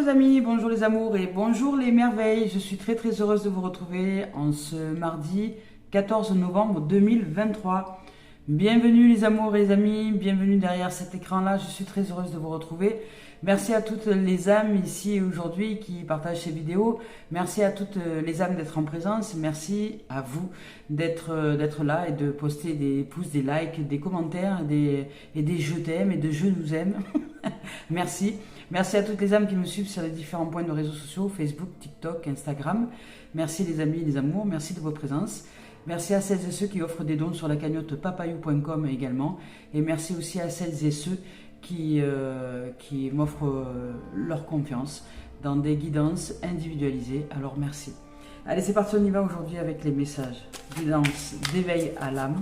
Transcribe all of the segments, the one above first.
les amis, bonjour les amours et bonjour les merveilles. Je suis très heureuse de vous retrouver en ce mardi 14 novembre 2023. Bienvenue les amours et les amis, bienvenue derrière cet écran-là. Je suis très heureuse de vous retrouver. Merci à toutes les âmes ici aujourd'hui qui partagent ces vidéos. Merci à toutes les âmes d'être en présence. Merci à vous d'être là et de poster des pouces, des likes, des commentaires et des je t'aime et de je nous aime. Merci. Merci à toutes les âmes qui me suivent sur les différents points de réseaux sociaux, Facebook, TikTok, Instagram. Merci les amis et les amours, merci de votre présence. Merci à celles et ceux qui offrent des dons sur la cagnotte papayou.com également. Et merci aussi à celles et ceux qui m'offrent leur confiance dans des guidances individualisées. Alors merci. Allez, c'est parti, on y va aujourd'hui avec les messages guidance d'éveil à l'âme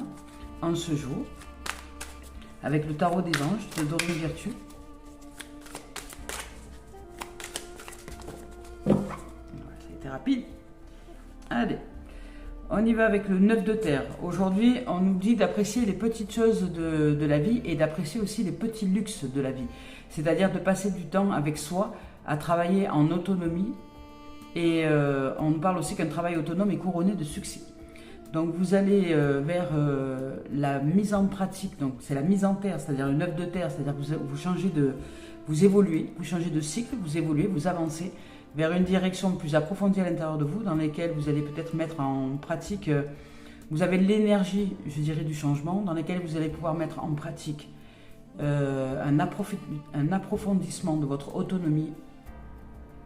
en ce jour. Avec le tarot des anges de Dorine Virtue. C'était rapide. Allez, on y va avec le 9 de terre. Aujourd'hui, on nous dit d'apprécier les petites choses de la vie et d'apprécier aussi les petits luxes de la vie. C'est-à-dire de passer du temps avec soi à travailler en autonomie. Et on nous parle aussi qu'un travail autonome est couronné de succès. Donc vous allez vers la mise en pratique, donc c'est la mise en terre, c'est-à-dire le 9 de terre, c'est-à-dire que vous évoluez, vous changez de cycle, vous évoluez, vous avancez vers une direction plus approfondie à l'intérieur de vous, dans laquelle vous allez peut-être mettre en pratique, vous avez l'énergie, je dirais, du changement, dans laquelle vous allez pouvoir mettre en pratique un approfondissement de votre autonomie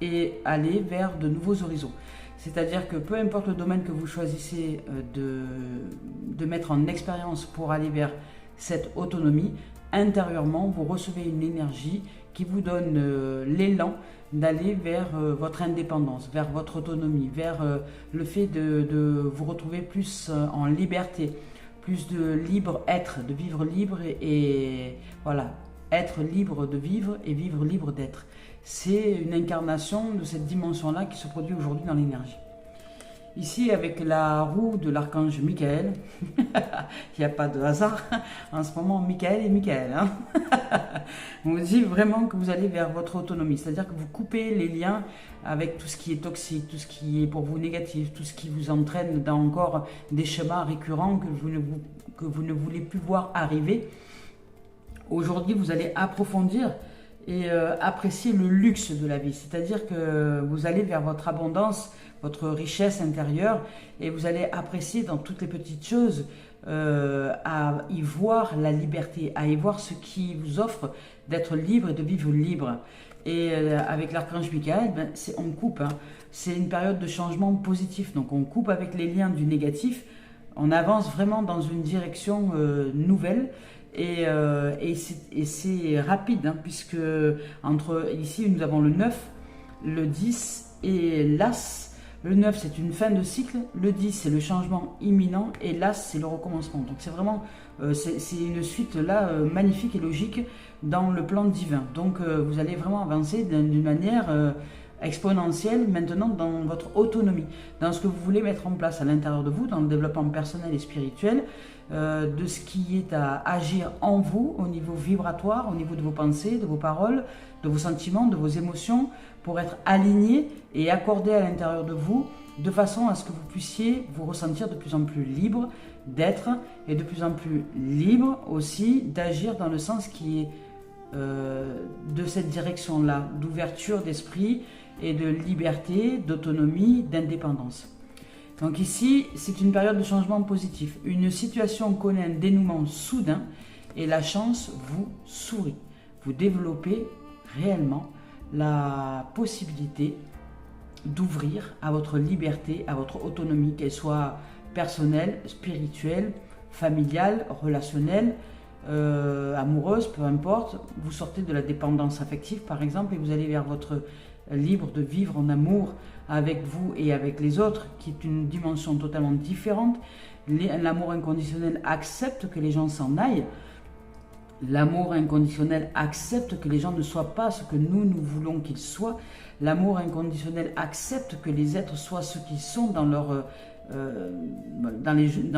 et aller vers de nouveaux horizons. C'est-à-dire que peu importe le domaine que vous choisissez de mettre en expérience pour aller vers cette autonomie, intérieurement, vous recevez une énergie qui vous donne l'élan d'aller vers votre indépendance, vers votre autonomie, vers le fait de vous retrouver plus en liberté, plus de libre être, de vivre libre et voilà, être libre de vivre et vivre libre d'être. C'est une incarnation de cette dimension-là qui se produit aujourd'hui dans l'énergie. Ici, avec la roue de l'archange Michael, il n'y a pas de hasard, en ce moment, Michael et Michael. Hein. On vous dit vraiment que vous allez vers votre autonomie, c'est-à-dire que vous coupez les liens avec tout ce qui est toxique, tout ce qui est pour vous négatif, tout ce qui vous entraîne dans encore des schémas récurrents que vous ne voulez plus voir arriver. Aujourd'hui, vous allez approfondir et apprécier le luxe de la vie, c'est-à-dire que vous allez vers votre abondance, votre richesse intérieure et vous allez apprécier dans toutes les petites choses à y voir la liberté, à y voir ce qui vous offre d'être libre et de vivre libre. Et avec l'archange Michael, on coupe, hein. C'est une période de changement positif, donc on coupe avec les liens du négatif, on avance vraiment dans une direction nouvelle. Et c'est rapide, hein, puisque ici nous avons le 9, le 10 et l'As. Le 9 c'est une fin de cycle, le 10 c'est le changement imminent et l'As c'est le recommencement. Donc c'est vraiment c'est une suite là magnifique et logique dans le plan divin. Donc vous allez vraiment avancer d'une manière exponentielle maintenant dans votre autonomie, dans ce que vous voulez mettre en place à l'intérieur de vous, dans le développement personnel et spirituel, de ce qui est à agir en vous au niveau vibratoire, au niveau de vos pensées, de vos paroles, de vos sentiments, de vos émotions, pour être aligné et accordé à l'intérieur de vous, de façon à ce que vous puissiez vous ressentir de plus en plus libre d'être et de plus en plus libre aussi d'agir dans le sens qui est de cette direction-là, d'ouverture d'esprit et de liberté, d'autonomie, d'indépendance. Donc ici, c'est une période de changement positif. Une situation connaît un dénouement soudain et la chance vous sourit. Vous développez réellement la possibilité d'ouvrir à votre liberté, à votre autonomie, qu'elle soit personnelle, spirituelle, familiale, relationnelle, amoureuse, peu importe. Vous sortez de la dépendance affective par exemple et vous allez vers votre libre de vivre en amour avec vous et avec les autres, qui est une dimension totalement différente. L'amour inconditionnel accepte que les gens s'en aillent. L'amour inconditionnel accepte que les gens ne soient pas ce que nous voulons qu'ils soient. L'amour inconditionnel accepte que les êtres soient ce qu'ils sont dans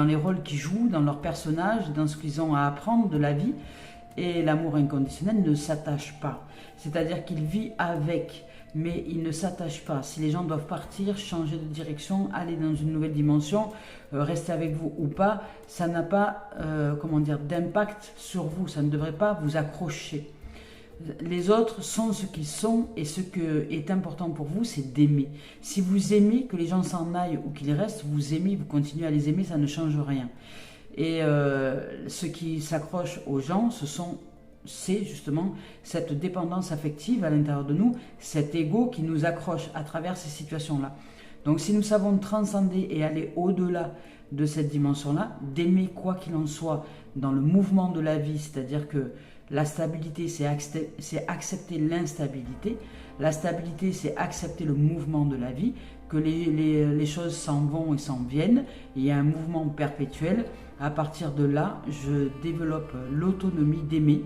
les rôles qu'ils jouent, dans leurs personnages, dans ce qu'ils ont à apprendre de la vie. Et l'amour inconditionnel ne s'attache pas. C'est-à-dire qu'il vit avec. mais ils ne s'attachent pas. Si les gens doivent partir, changer de direction, aller dans une nouvelle dimension, rester avec vous ou pas, ça n'a pas comment dire, d'impact sur vous, ça ne devrait pas vous accrocher. Les autres sont ce qu'ils sont et ce qui est important pour vous, c'est d'aimer. Si vous aimez que les gens s'en aillent ou qu'ils restent, vous aimez, vous continuez à les aimer, ça ne change rien. Et ce qui s'accroche aux gens, c'est justement cette dépendance affective à l'intérieur de nous, cet ego qui nous accroche à travers ces situations-là. Donc si nous savons transcender et aller au-delà de cette dimension-là, d'aimer quoi qu'il en soit dans le mouvement de la vie, c'est-à-dire que la stabilité, c'est accepter l'instabilité. La stabilité, c'est accepter le mouvement de la vie, que les choses s'en vont et s'en viennent. Il y a un mouvement perpétuel. À partir de là, je développe l'autonomie d'aimer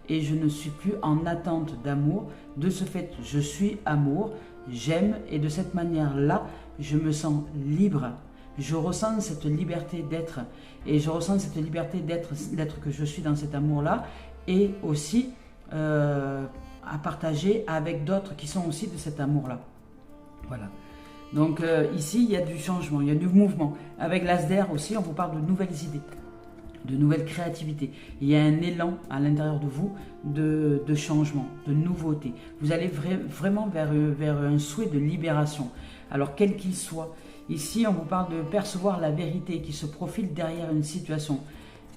et je ne suis plus en attente d'amour. De ce fait, je suis amour, j'aime et de cette manière-là, je me sens libre. Je ressens cette liberté d'être et je ressens cette liberté d'être que je suis dans cet amour-là et aussi à partager avec d'autres qui sont aussi de cet amour-là. Voilà. Donc ici, il y a du changement, il y a du mouvement. Avec l'Asder aussi, on vous parle de nouvelles idées, de nouvelles créativités. Il y a un élan à l'intérieur de vous de changement, de nouveauté. Vous allez vraiment vers un souhait de libération. Alors quel qu'il soit, ici on vous parle de percevoir la vérité qui se profile derrière une situation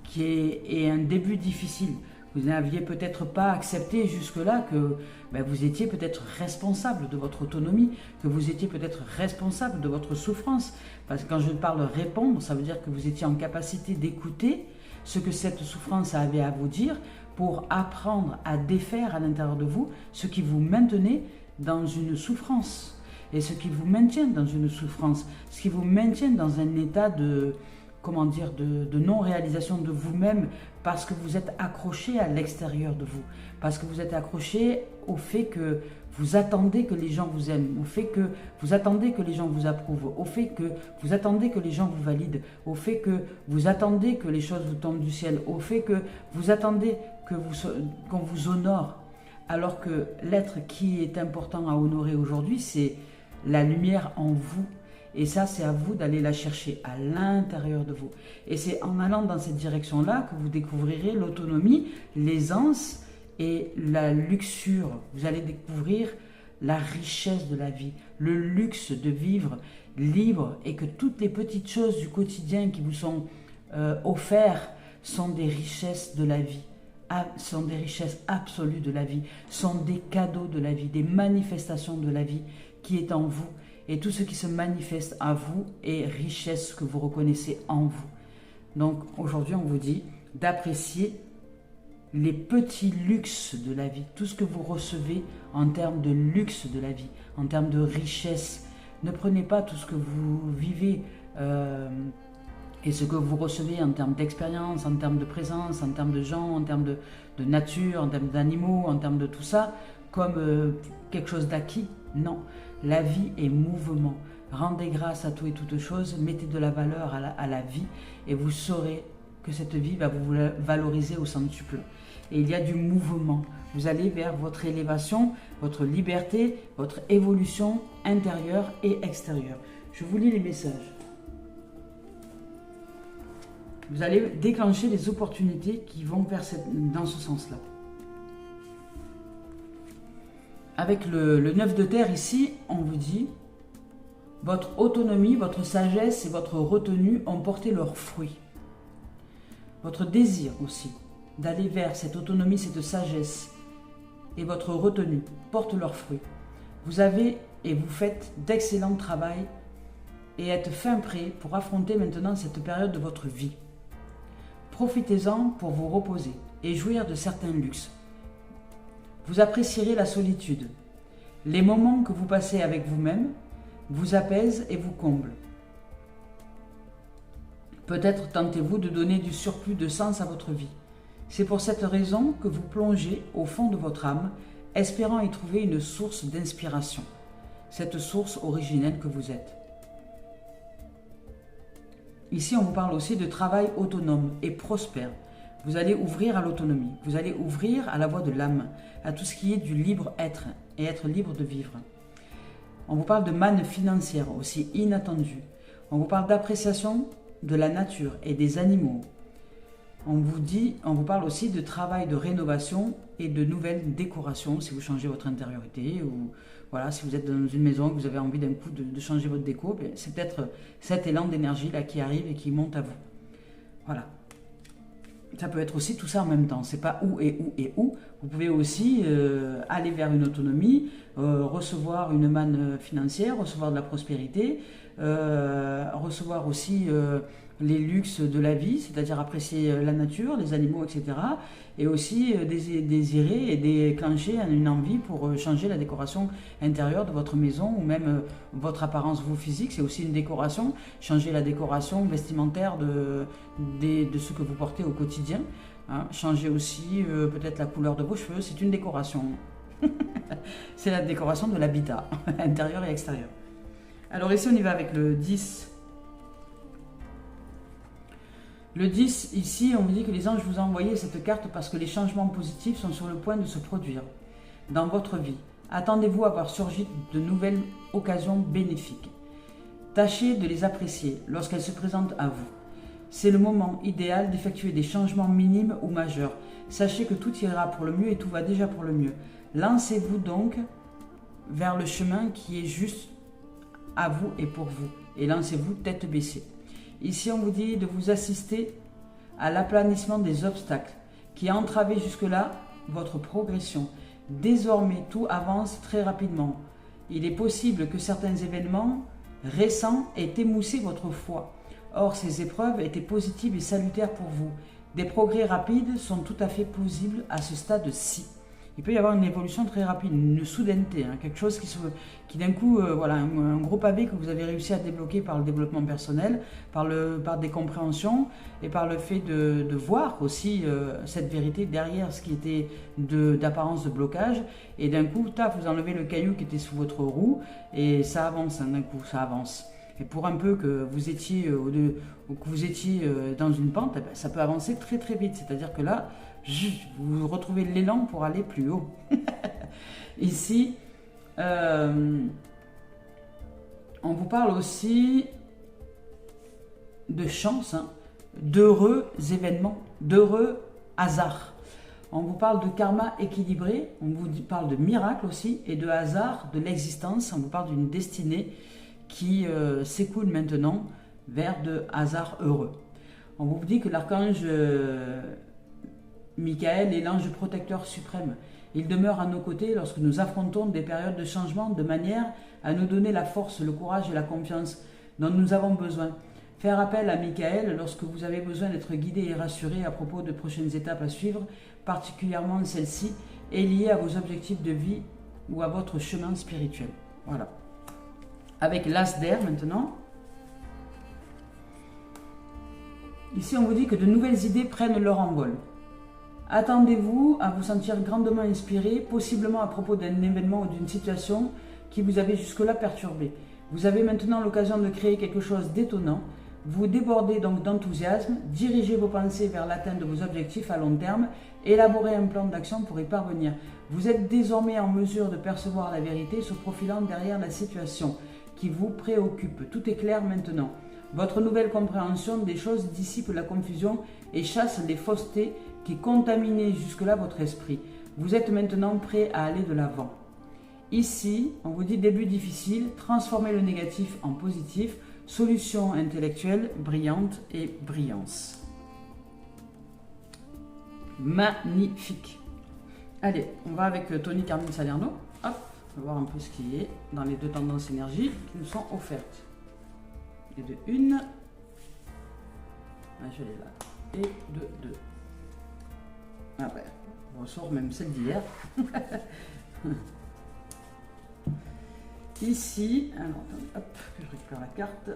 qui est un début difficile. Vous n'aviez peut-être pas accepté jusque-là que vous étiez peut-être responsable de votre autonomie, que vous étiez peut-être responsable de votre souffrance. Parce que quand je parle répondre, ça veut dire que vous étiez en capacité d'écouter ce que cette souffrance avait à vous dire pour apprendre à défaire à l'intérieur de vous ce qui vous maintenait dans une souffrance. Et ce qui vous maintient dans une souffrance, ce qui vous maintient dans un état de non-réalisation de vous-même parce que vous êtes accroché à l'extérieur de vous, parce que vous êtes accroché au fait que vous attendez que les gens vous aiment, au fait que vous attendez que les gens vous approuvent, au fait que vous attendez que les gens vous valident, au fait que vous attendez que les choses vous tombent du ciel, au fait que vous attendez qu'on vous honore, alors que l'être qui est important à honorer aujourd'hui, c'est la lumière en vous. Et ça, c'est à vous d'aller la chercher à l'intérieur de vous. Et c'est en allant dans cette direction-là que vous découvrirez l'autonomie, l'aisance et la luxure. Vous allez découvrir la richesse de la vie, le luxe de vivre libre et que toutes les petites choses du quotidien qui vous sont offertes sont des richesses de la vie, sont des richesses absolues de la vie, sont des cadeaux de la vie, des manifestations de la vie qui est en vous. Et tout ce qui se manifeste à vous est richesse que vous reconnaissez en vous. Donc aujourd'hui, on vous dit d'apprécier les petits luxes de la vie, tout ce que vous recevez en termes de luxe de la vie, en termes de richesse. Ne prenez pas tout ce que vous vivez et ce que vous recevez en termes d'expérience, en termes de présence, en termes de gens, en termes de nature, en termes d'animaux, en termes de tout ça, comme quelque chose d'acquis. Non. La vie est mouvement. Rendez grâce à tout et toutes choses, mettez de la valeur à la vie et vous saurez que cette vie va vous valoriser au centuple. Et il y a du mouvement. Vous allez vers votre élévation, votre liberté, votre évolution intérieure et extérieure. Je vous lis les messages. Vous allez déclencher les opportunités qui vont dans ce sens-là. Avec le 9 de terre ici, on vous dit votre autonomie, votre sagesse et votre retenue ont porté leurs fruits. Votre désir aussi d'aller vers cette autonomie, cette sagesse et votre retenue portent leurs fruits. Vous avez et vous faites d'excellents travail et êtes fin prêt pour affronter maintenant cette période de votre vie. Profitez-en pour vous reposer et jouir de certains luxes. Vous apprécierez la solitude. Les moments que vous passez avec vous-même vous apaisent et vous comblent. Peut-être tentez-vous de donner du surplus de sens à votre vie. C'est pour cette raison que vous plongez au fond de votre âme, espérant y trouver une source d'inspiration, cette source originelle que vous êtes. Ici, on vous parle aussi de travail autonome et prospère. Vous allez ouvrir à l'autonomie, vous allez ouvrir à la voie de l'âme, à tout ce qui est du libre être et être libre de vivre. On vous parle de manne financière aussi inattendue. On vous parle d'appréciation de la nature et des animaux. On vous parle aussi de travail de rénovation et de nouvelles décorations si vous changez votre intériorité ou voilà, si vous êtes dans une maison et que vous avez envie d'un coup de changer votre déco, c'est peut-être cet élan d'énergie là qui arrive et qui monte à vous. Voilà. Ça peut être aussi tout ça en même temps. C'est pas où et où et où. Vous pouvez aussi aller vers une autonomie, recevoir une manne financière, recevoir de la prospérité, recevoir aussi les luxes de la vie, c'est-à-dire apprécier la nature, les animaux, etc. Et aussi désirer et déclencher une envie pour changer la décoration intérieure de votre maison ou même votre apparence vous physique. C'est aussi une décoration, changer la décoration vestimentaire de ce que vous portez au quotidien. Hein. Changer aussi peut-être la couleur de vos cheveux, c'est une décoration. C'est la décoration de l'habitat, intérieur et extérieur. Alors ici on y va avec le 10. Le 10, ici, on vous dit que les anges vous ont envoyé cette carte parce que les changements positifs sont sur le point de se produire dans votre vie. Attendez-vous à voir surgir de nouvelles occasions bénéfiques. Tâchez de les apprécier lorsqu'elles se présentent à vous. C'est le moment idéal d'effectuer des changements minimes ou majeurs. Sachez que tout ira pour le mieux et tout va déjà pour le mieux. Lancez-vous donc vers le chemin qui est juste à vous et pour vous. Et lancez-vous tête baissée. Ici, on vous dit de vous assister à l'aplanissement des obstacles qui entravaient jusque-là votre progression. Désormais, tout avance très rapidement. Il est possible que certains événements récents aient émoussé votre foi. Or, ces épreuves étaient positives et salutaires pour vous. Des progrès rapides sont tout à fait plausibles à ce stade-ci. Il peut y avoir une évolution très rapide, une soudaineté, hein, quelque chose qui d'un coup, voilà, un gros pavé que vous avez réussi à débloquer par le développement personnel, par des compréhensions et par le fait de voir aussi cette vérité derrière ce qui était d'apparence de blocage. Et d'un coup, vous enlevez le caillou qui était sous votre roue et ça avance, hein, d'un coup, ça avance. Et pour un peu que vous étiez, dans une pente, ça peut avancer très très vite. C'est-à-dire que là, vous retrouvez l'élan pour aller plus haut. Ici, on vous parle aussi de chance, hein, d'heureux événements, d'heureux hasards. On vous parle de karma équilibré, on vous parle de miracle aussi et de hasard de l'existence. On vous parle d'une destinée qui s'écoule maintenant vers de hasards heureux. On vous dit que l'archange Michael est l'ange protecteur suprême. Il demeure à nos côtés lorsque nous affrontons des périodes de changement de manière à nous donner la force, le courage et la confiance dont nous avons besoin. Faire appel à Michael lorsque vous avez besoin d'être guidé et rassuré à propos de prochaines étapes à suivre, particulièrement celle-ci, est liée à vos objectifs de vie ou à votre chemin spirituel. Voilà. Avec l'as d'air maintenant. Ici, on vous dit que de nouvelles idées prennent leur envol. Attendez-vous à vous sentir grandement inspiré, possiblement à propos d'un événement ou d'une situation qui vous avait jusque-là perturbé. Vous avez maintenant l'occasion de créer quelque chose d'étonnant. Vous débordez donc d'enthousiasme, dirigez vos pensées vers l'atteinte de vos objectifs à long terme, élaborez un plan d'action pour y parvenir. Vous êtes désormais en mesure de percevoir la vérité se profilant derrière la situation qui vous préoccupe. Tout est clair maintenant. Votre nouvelle compréhension des choses dissipe la confusion et chasse les faussetés qui contaminaient jusque-là votre esprit. Vous êtes maintenant prêt à aller de l'avant. Ici, on vous dit début difficile, transformez le négatif en positif, solution intellectuelle brillante et brillance. Magnifique. Allez, on va avec Tony Carmine Salerno. Hop, on va voir un peu ce qui est dans les deux tendances énergie qui nous sont offertes. Et de une, je l'ai là, et de deux. Après, on ressort même celle d'hier. Ici, alors, hop, je récupère la carte.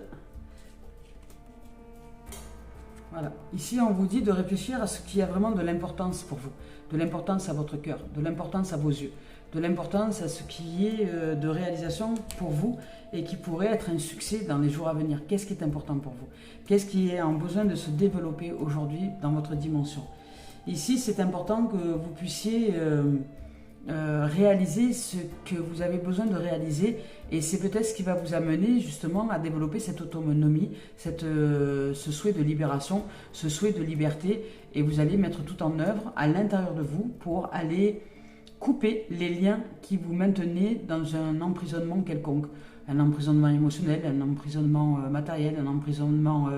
Voilà. Ici, on vous dit de réfléchir à ce qui a vraiment de l'importance pour vous, de l'importance à votre cœur, de l'importance à vos yeux, de l'importance à ce qui est de réalisation pour vous et qui pourrait être un succès dans les jours à venir. Qu'est-ce qui est important pour vous? Qu'est-ce qui est en besoin de se développer aujourd'hui dans votre dimension? Ici, c'est important que vous puissiez réaliser ce que vous avez besoin de réaliser, et c'est peut-être ce qui va vous amener justement à développer cette autonomie, ce souhait de libération, ce souhait de liberté, et vous allez mettre tout en œuvre à l'intérieur de vous pour aller couper les liens qui vous maintenaient dans un emprisonnement quelconque, un emprisonnement émotionnel, un emprisonnement matériel, un emprisonnement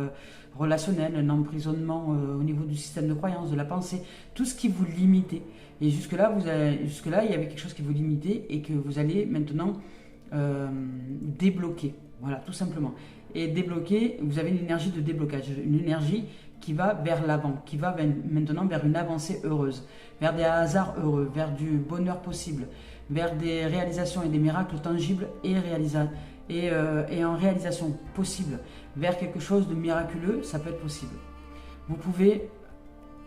relationnel, un emprisonnement au niveau du système de croyance, de la pensée, tout ce qui vous limitait. Et jusque-là, il y avait quelque chose qui vous limitait et que vous allez maintenant débloquer. Voilà, tout simplement. Et débloquer, vous avez une énergie de déblocage, une énergie qui va vers l'avant, qui va maintenant vers une avancée heureuse, vers des hasards heureux, vers du bonheur possible, vers des réalisations et des miracles tangibles et en réalisation possible, vers quelque chose de miraculeux, ça peut être possible. Vous pouvez,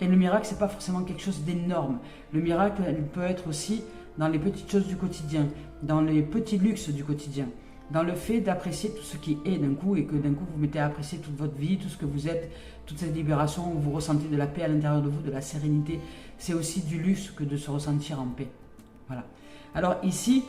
et le miracle, c'est pas forcément quelque chose d'énorme. Le miracle, il peut être aussi dans les petites choses du quotidien, dans les petits luxes du quotidien, dans le fait d'apprécier tout ce qui est d'un coup, et que d'un coup vous mettez à apprécier toute votre vie, tout ce que vous êtes, toute cette libération où vous ressentez de la paix à l'intérieur de vous, de la sérénité. C'est aussi du luxe que de se ressentir en paix. Voilà. Alors ici,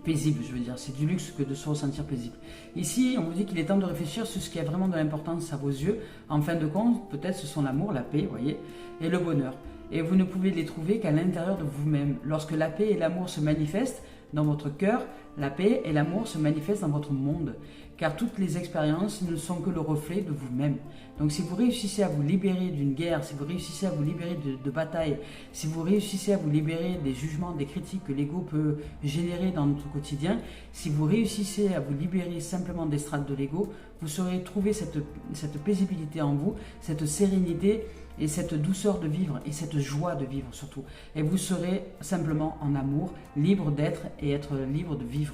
paisible, je veux dire, c'est du luxe que de se ressentir paisible. Ici, on vous dit qu'il est temps de réfléchir sur ce qui a vraiment de l'importance à vos yeux. En fin de compte, peut-être ce sont l'amour, la paix, voyez, et le bonheur. Et vous ne pouvez les trouver qu'à l'intérieur de vous-même. Lorsque la paix et l'amour se manifestent dans votre cœur, la paix et l'amour se manifestent dans votre monde. Car toutes les expériences ne sont que le reflet de vous-même. Donc si vous réussissez à vous libérer d'une guerre, si vous réussissez à vous libérer de batailles, si vous réussissez à vous libérer des jugements, des critiques que l'ego peut générer dans notre quotidien, si vous réussissez à vous libérer simplement des strates de l'ego, vous saurez trouver cette paisibilité en vous, cette sérénité et cette douceur de vivre et cette joie de vivre surtout. Et vous serez simplement en amour, libre d'être et être libre de vivre.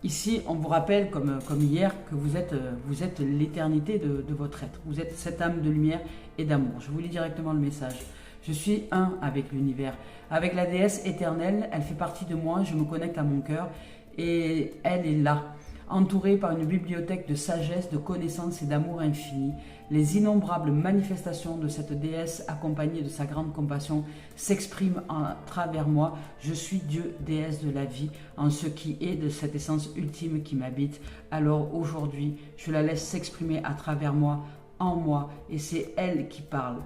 Ici, on vous rappelle, comme hier, que vous êtes l'éternité de votre être. Vous êtes cette âme de lumière et d'amour. Je vous lis directement le message. Je suis un avec l'univers. Avec la déesse éternelle, elle fait partie de moi, je me connecte à mon cœur et elle est là, entourée par une bibliothèque de sagesse, de connaissances et d'amour infini. Les innombrables manifestations de cette déesse accompagnée de sa grande compassion s'expriment à travers moi. Je suis Dieu, déesse de la vie, en ce qui est de cette essence ultime qui m'habite. Alors aujourd'hui, je la laisse s'exprimer à travers moi, en moi, et c'est elle qui parle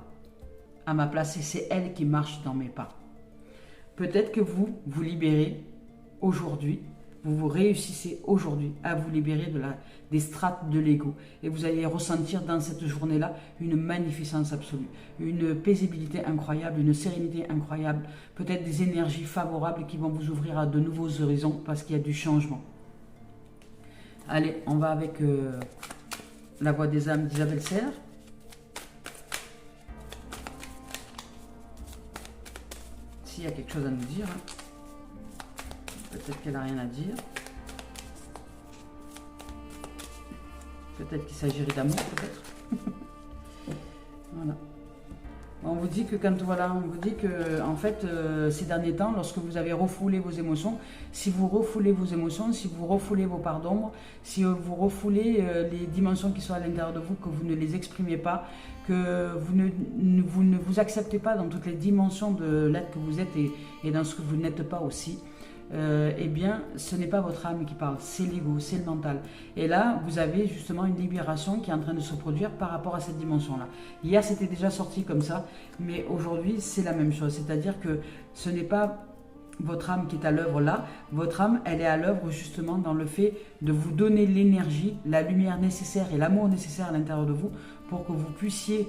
à ma place et c'est elle qui marche dans mes pas. Peut-être que vous vous libérez aujourd'hui. Vous réussissez aujourd'hui à vous libérer des strates de l'ego. Et vous allez ressentir dans cette journée-là une magnificence absolue, une paisibilité incroyable, une sérénité incroyable, peut-être des énergies favorables qui vont vous ouvrir à de nouveaux horizons parce qu'il y a du changement. Allez, on va avec la voix des âmes d'Isabelle Serre. S'il y a quelque chose à nous dire, hein. Peut-être qu'elle n'a rien à dire. Peut-être qu'il s'agirait d'amour, peut-être. Voilà. On vous dit que en fait, ces derniers temps, lorsque vous avez refoulé vos émotions, si vous refoulez vos émotions, si vous refoulez vos parts d'ombre, si vous refoulez les dimensions qui sont à l'intérieur de vous, que vous ne les exprimez pas, que vous ne vous acceptez pas dans toutes les dimensions de l'être que vous êtes et dans ce que vous n'êtes pas aussi, eh bien, ce n'est pas votre âme qui parle, c'est l'ego, c'est le mental. Et là, vous avez justement une libération qui est en train de se produire par rapport à cette dimension-là. Hier, c'était déjà sorti comme ça, mais aujourd'hui, c'est la même chose. C'est-à-dire que ce n'est pas votre âme qui est à l'œuvre là. Votre âme, elle est à l'œuvre justement dans le fait de vous donner l'énergie, la lumière nécessaire et l'amour nécessaire à l'intérieur de vous pour que vous puissiez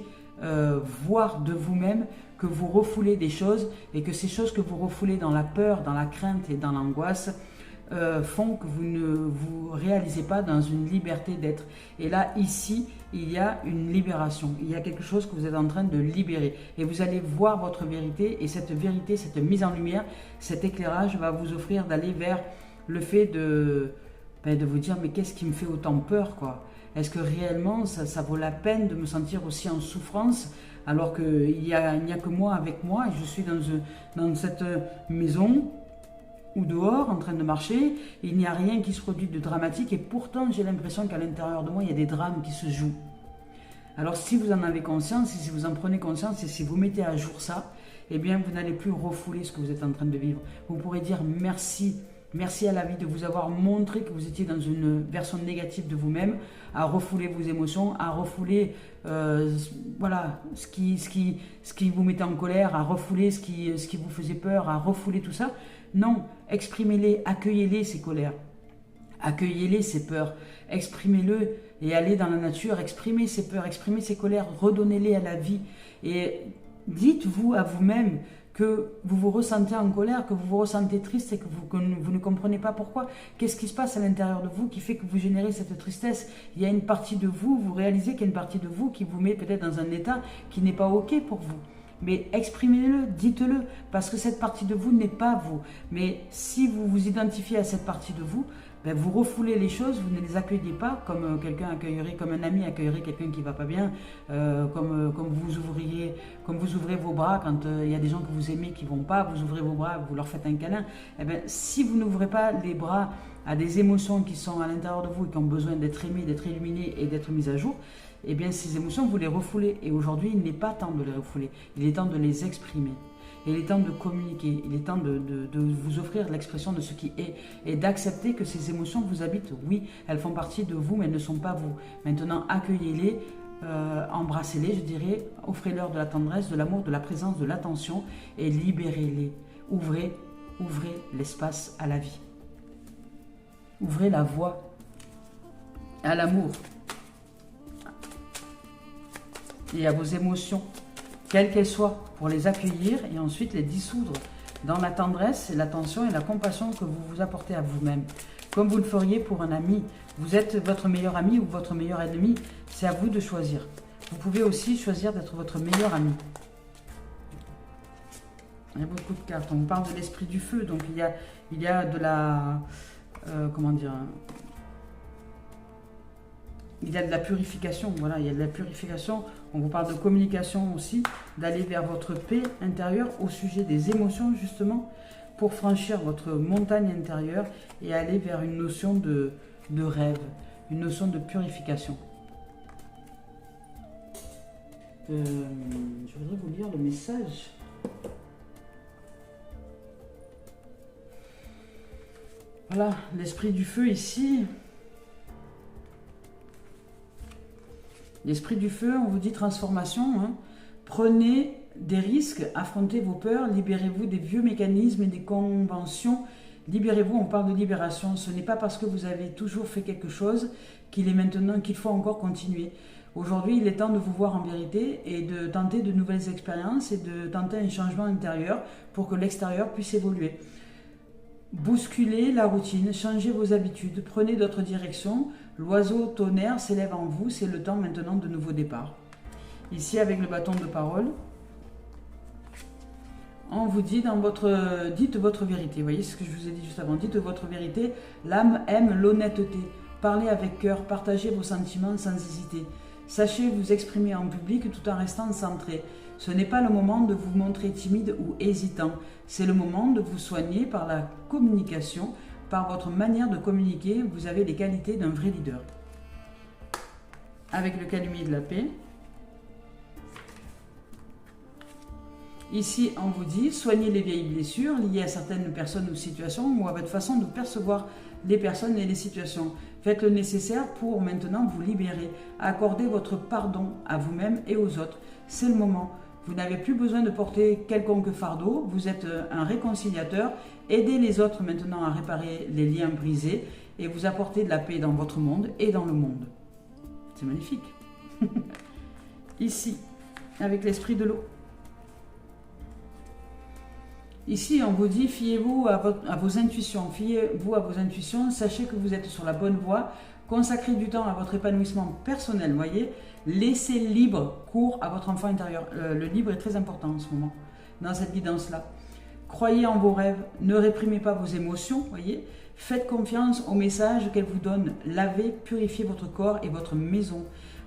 voir de vous-même que vous refoulez des choses et que ces choses que vous refoulez dans la peur, dans la crainte et dans l'angoisse font que vous ne vous réalisez pas dans une liberté d'être. Et là, ici, il y a une libération. Il y a quelque chose que vous êtes en train de libérer. Et vous allez voir votre vérité. Et cette vérité, cette mise en lumière, cet éclairage va vous offrir d'aller vers le fait de vous dire « Mais qu'est-ce qui me fait autant peur, quoi ? Est-ce que réellement, ça vaut la peine de me sentir aussi en souffrance alors qu'il n'y a que moi avec moi et je suis dans cette maison ou dehors en train de marcher, il n'y a rien qui se produit de dramatique et pourtant j'ai l'impression qu'à l'intérieur de moi il y a des drames qui se jouent. Alors si vous en avez conscience et si vous en prenez conscience et si vous mettez à jour ça, eh bien vous n'allez plus refouler ce que vous êtes en train de vivre. Vous pourrez dire merci. Merci à la vie de vous avoir montré que vous étiez dans une version négative de vous-même, à refouler vos émotions, à refouler voilà, ce qui vous mettait en colère, à refouler ce qui vous faisait peur, à refouler tout ça. Non, exprimez-les, accueillez-les ces colères, accueillez-les ces peurs, exprimez-le et allez dans la nature, exprimez ces peurs, exprimez ces colères, redonnez-les à la vie et dites-vous à vous-même que vous vous ressentez en colère, que vous vous ressentez triste et que vous ne comprenez pas pourquoi. Qu'est-ce qui se passe à l'intérieur de vous qui fait que vous générez cette tristesse? Il y a une partie de vous, vous réalisez qu'il y a une partie de vous qui vous met peut-être dans un état qui n'est pas OK pour vous. Mais exprimez-le, dites-le, parce que cette partie de vous n'est pas vous. Mais si vous vous identifiez à cette partie de vous, ben vous refoulez les choses, vous ne les accueillez pas comme quelqu'un accueillerait, comme un ami accueillerait quelqu'un qui ne va pas bien, comme vous ouvrez vos bras quand il y a des gens que vous aimez qui ne vont pas, vous ouvrez vos bras, vous leur faites un câlin. Eh ben, si vous n'ouvrez pas les bras à des émotions qui sont à l'intérieur de vous et qui ont besoin d'être aimées, d'être illuminées et d'être mises à jour, eh bien ces émotions, vous les refoulez. Et aujourd'hui, il n'est pas temps de les refouler, il est temps de les exprimer. Il est temps de communiquer, il est temps de vous offrir l'expression de ce qui est et d'accepter que ces émotions vous habitent. Oui, elles font partie de vous, mais elles ne sont pas vous. Maintenant, accueillez-les, embrassez-les, je dirais, offrez-leur de la tendresse, de l'amour, de la présence, de l'attention et libérez-les. Ouvrez l'espace à la vie. Ouvrez la voie à l'amour et à vos émotions, quelles qu'elles soient, pour les accueillir et ensuite les dissoudre dans la tendresse et l'attention et la compassion que vous vous apportez à vous-même. Comme vous le feriez pour un ami. Vous êtes votre meilleur ami ou votre meilleur ennemi. C'est à vous de choisir. Vous pouvez aussi choisir d'être votre meilleur ami. Il y a beaucoup de cartes. On vous parle de l'esprit du feu. Donc il y a de la... comment dire, il y a de la purification, voilà, il y a de la purification. On vous parle de communication aussi, d'aller vers votre paix intérieure au sujet des émotions, justement, pour franchir votre montagne intérieure et aller vers une notion de rêve, une notion de purification. Je voudrais vous lire le message. Voilà, l'esprit du feu ici. L'esprit du feu, on vous dit transformation. Hein. Prenez des risques, affrontez vos peurs, libérez-vous des vieux mécanismes et des conventions. Libérez-vous, on parle de libération. Ce n'est pas parce que vous avez toujours fait quelque chose qu'il est maintenant qu'il faut encore continuer. Aujourd'hui, il est temps de vous voir en vérité et de tenter de nouvelles expériences et de tenter un changement intérieur pour que l'extérieur puisse évoluer. Bousculez la routine, changez vos habitudes, prenez d'autres directions. L'oiseau tonnerre s'élève en vous, c'est le temps maintenant de nouveaux départs. Ici, avec le bâton de parole, on vous dit dites votre vérité. Vous voyez ce que je vous ai dit juste avant, dites votre vérité. L'âme aime l'honnêteté. Parlez avec cœur, partagez vos sentiments sans hésiter. Sachez vous exprimer en public tout en restant centré. Ce n'est pas le moment de vous montrer timide ou hésitant. C'est le moment de vous soigner par la communication, par votre manière de communiquer. Vous avez les qualités d'un vrai leader. Avec le calumier de la paix. Ici, on vous dit, soignez les vieilles blessures liées à certaines personnes ou situations ou à votre façon de percevoir les personnes et les situations. Faites le nécessaire pour maintenant vous libérer. Accordez votre pardon à vous-même et aux autres. C'est le moment. Vous n'avez plus besoin de porter quelconque fardeau. Vous êtes un réconciliateur. Aidez les autres maintenant à réparer les liens brisés et vous apportez de la paix dans votre monde et dans le monde. C'est magnifique. Ici, avec l'esprit de l'eau. Ici, on vous dit, fiez-vous à vos intuitions, fiez-vous à vos intuitions, sachez que vous êtes sur la bonne voie, consacrez du temps à votre épanouissement personnel, voyez, laissez libre cours à votre enfant intérieur. Le libre est très important en ce moment, dans cette guidance-là. Croyez en vos rêves, ne réprimez pas vos émotions, voyez, faites confiance au message qu'elle vous donne, lavez, purifiez votre corps et votre maison.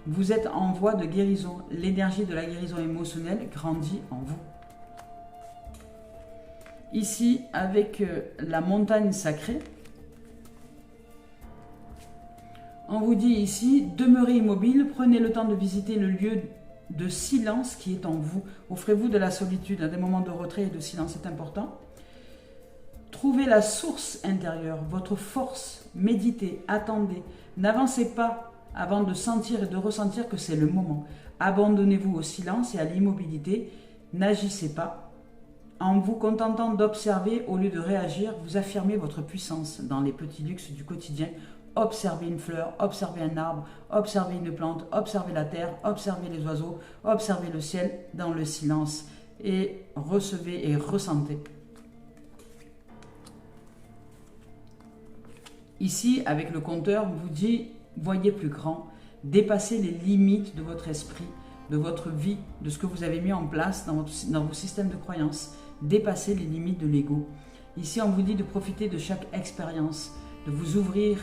Vous êtes en voie de guérison, l'énergie de la guérison émotionnelle grandit en vous. Ici, avec la montagne sacrée, on vous dit ici, demeurez immobile, prenez le temps de visiter le lieu de silence qui est en vous. Offrez-vous de la solitude, des moments de retrait et de silence, c'est important. Trouvez la source intérieure, votre force, méditez, attendez. N'avancez pas avant de sentir et de ressentir que c'est le moment. Abandonnez-vous au silence et à l'immobilité. N'agissez pas. En vous contentant d'observer au lieu de réagir, vous affirmez votre puissance dans les petits luxes du quotidien. Observez une fleur, observez un arbre, observez une plante, observez la terre, observez les oiseaux, observez le ciel dans le silence et recevez et ressentez. Ici, avec le compteur, vous dit, voyez plus grand, dépassez les limites de votre esprit, de votre vie, de ce que vous avez mis en place dans vos systèmes de croyances. Dépassez les limites de l'ego. Ici, on vous dit de profiter de chaque expérience, de vous ouvrir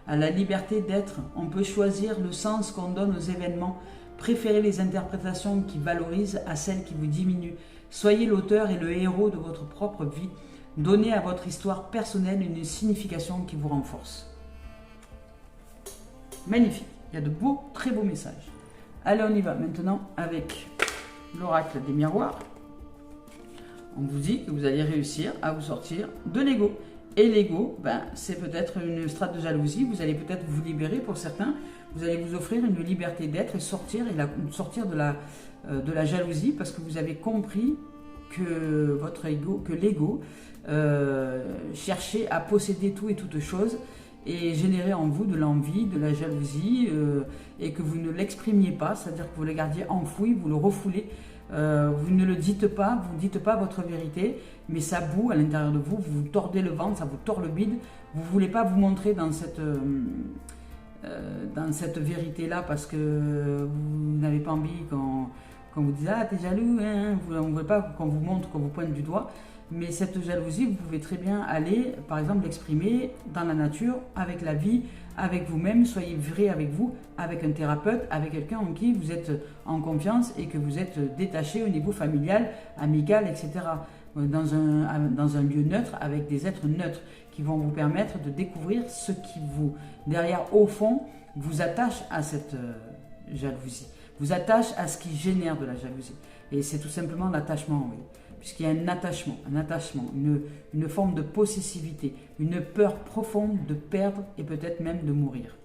à la liberté d'être. On peut choisir le sens qu'on donne aux événements. Préférez les interprétations qui valorisent à celles qui vous diminuent. Soyez l'auteur et le héros de votre propre vie. Donnez à votre histoire personnelle une signification qui vous renforce. Magnifique. Il y a de beaux, très beaux messages. Allez, on y va maintenant avec l'oracle des miroirs. On vous dit que vous allez réussir à vous sortir de l'ego. Et l'ego, c'est peut-être une strate de jalousie. Vous allez peut-être vous libérer pour certains. Vous allez vous offrir une liberté d'être et sortir de la jalousie parce que vous avez compris que votre ego, que l'ego cherchait à posséder tout et toutes choses et générer en vous de l'envie, de la jalousie et que vous ne l'exprimiez pas, c'est-à-dire que vous le gardiez enfoui, vous le refoulez. Vous ne le dites pas, vous ne dites pas votre vérité, mais ça boue à l'intérieur de vous, vous tordez le ventre, ça vous tord le bide, vous ne voulez pas vous montrer dans cette vérité-là parce que vous n'avez pas envie quand vous dise « Ah, t'es jaloux hein », on ne veut pas qu'on vous montre, qu'on vous pointe du doigt, mais cette jalousie, vous pouvez très bien aller, par exemple, l'exprimer dans la nature, avec la vie, avec vous-même, soyez vrai avec vous, avec un thérapeute, avec quelqu'un en qui vous êtes en confiance et que vous êtes détaché au niveau familial, amical, etc. Dans un lieu neutre, avec des êtres neutres qui vont vous permettre de découvrir ce qui vous, derrière, au fond, vous attache à cette jalousie, vous attache à ce qui génère de la jalousie. Et c'est tout simplement l'attachement, oui. Puisqu'il y a un attachement, une forme de possessivité, une peur profonde de perdre et peut-être même de mourir.